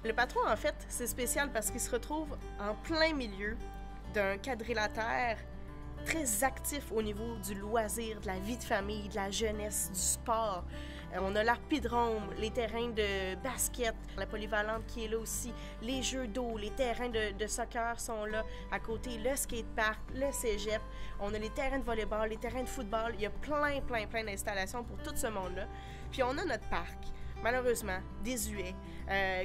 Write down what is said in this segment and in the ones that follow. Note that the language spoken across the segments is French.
Le patro, en fait, c'est spécial parce qu'il se retrouve en plein milieu d'un quadrilatère très actif au niveau du loisir, de la vie de famille, de la jeunesse, du sport. On a l'arpidrome, les terrains de basket, la polyvalente qui est là aussi, les jeux d'eau, les terrains de soccer sont là à côté, le skatepark, le cégep, on a les terrains de volleyball, les terrains de football, il y a plein d'installations pour tout ce monde-là. Puis on a notre parc, malheureusement, désuet,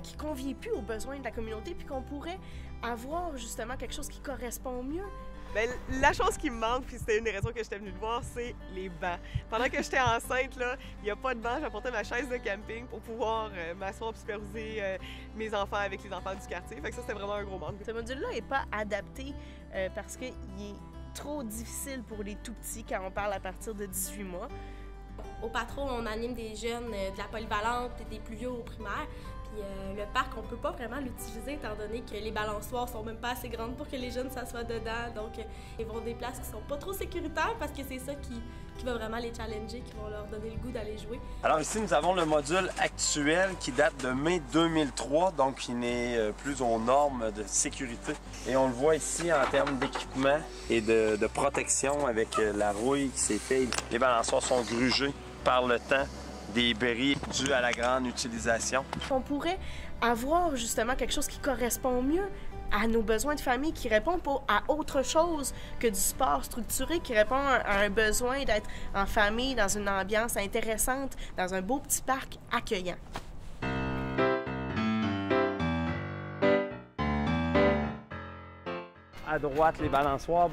qui ne convient plus aux besoins de la communauté, puis qu'on pourrait avoir justement quelque chose qui correspond mieux. Bien, la chose qui me manque, puis c'était une des raisons que j'étais venue te voir, c'est les bancs. Pendant que j'étais enceinte, là, il n'y a pas de banc, j'apportais ma chaise de camping pour pouvoir m'asseoir et superviser mes enfants avec les enfants du quartier. Fait que ça, c'était vraiment un gros manque. Ce module-là n'est pas adapté parce qu'il est trop difficile pour les tout-petits quand on parle à partir de 18 mois. Au patro, on anime des jeunes de la polyvalente et des plus vieux au primaire. Puis le parc, on peut pas vraiment l'utiliser étant donné que les balançoires sont même pas assez grandes pour que les jeunes s'assoient dedans. Donc, ils vont des places qui sont pas trop sécuritaires parce que c'est ça qui va vraiment les challenger, qui vont leur donner le goût d'aller jouer. Alors ici, nous avons le module actuel qui date de mai 2003, donc il n'est plus aux normes de sécurité. Et on le voit ici en termes d'équipement et de protection avec la rouille qui s'est faite. Les balançoires sont grugés par le temps, des bris dus à la grande utilisation. On pourrait avoir justement quelque chose qui correspond mieux à nos besoins de famille, qui répond à autre chose que du sport structuré, qui répond à un besoin d'être en famille, dans une ambiance intéressante, dans un beau petit parc accueillant. À droite, les balançoires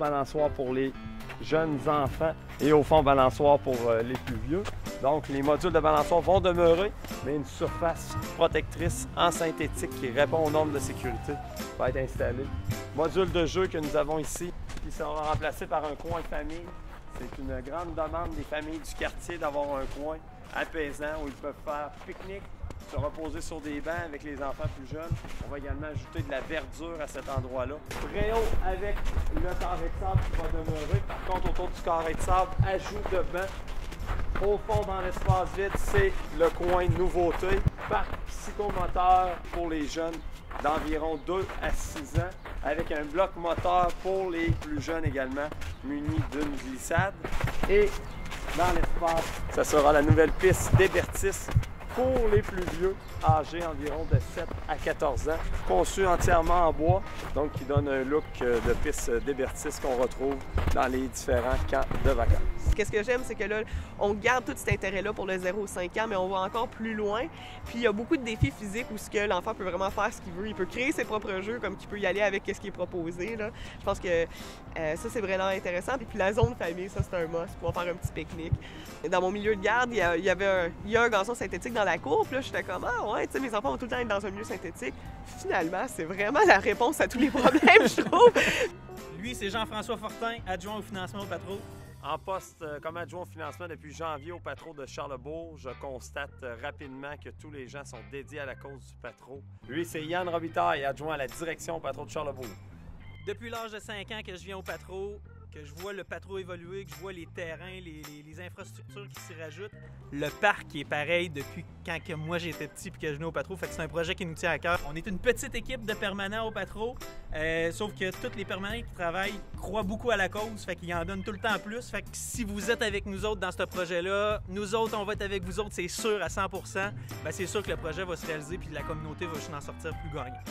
pour les jeunes enfants et au fond, balançoires pour les plus vieux. Donc, les modules de balançoire vont demeurer, mais une surface protectrice en synthétique qui répond aux normes de sécurité va être installée. Module de jeu que nous avons ici, qui sera remplacé par un coin famille. C'est une grande demande des familles du quartier d'avoir un coin apaisant où ils peuvent faire pique-nique, se reposer sur des bancs avec les enfants plus jeunes. On va également ajouter de la verdure à cet endroit-là. Très haut avec le carré de sable qui va demeurer. Par contre, autour du carré de sable, ajout de bancs. Au fond, dans l'espace vide, c'est le coin nouveauté. Parc psychomoteur pour les jeunes d'environ 2 à 6 ans, avec un bloc moteur pour les plus jeunes également, muni d'une glissade. Et dans l'espace, ça sera la nouvelle piste d'Hébertis pour les plus vieux, âgés environ de 7 à 14 ans, conçu entièrement en bois, donc qui donne un look de piste d'Hébertis qu'on retrouve dans les différents camps de vacances. Qu'est-ce que j'aime, c'est que là, on garde tout cet intérêt-là pour le 0-5 ans, mais on va encore plus loin. Puis il y a beaucoup de défis physiques où l'enfant peut vraiment faire ce qu'il veut. Il peut créer ses propres jeux, comme qu'il peut y aller avec ce qui est proposé, là. Je pense que ça, c'est vraiment intéressant. Et puis la zone famille, ça, c'est un must, pour faire un petit pique-nique. Dans mon milieu de garde, il y a un gazon synthétique dans la cour. Puis là, j'étais comme, ah ouais, tu sais, mes enfants vont tout le temps être dans un milieu synthétique. Finalement, c'est vraiment la réponse à tous les problèmes, je trouve. Lui, c'est Jean-François Fortin, adjoint au financement au patro. En poste comme adjoint au financement depuis janvier au patro de Charlesbourg, je constate rapidement que tous les gens sont dédiés à la cause du patro. Lui, c'est Yann Robitaille, adjoint à la direction au patro de Charlesbourg. Depuis l'âge de 5 ans que je viens au patro, que je vois le patro évoluer, que je vois les terrains, les infrastructures qui s'y rajoutent. Le parc est pareil depuis quand que moi j'étais petit puis que je venais au patro, fait que c'est un projet qui nous tient à cœur. On est une petite équipe de permanents au patro, sauf que tous les permanents qui travaillent croient beaucoup à la cause, fait qu'ils en donnent tout le temps plus. Fait que si vous êtes avec nous autres dans ce projet-là, nous autres on va être avec vous autres, c'est sûr à 100%, ben c'est sûr que le projet va se réaliser puis la communauté va juste en sortir plus gagnante.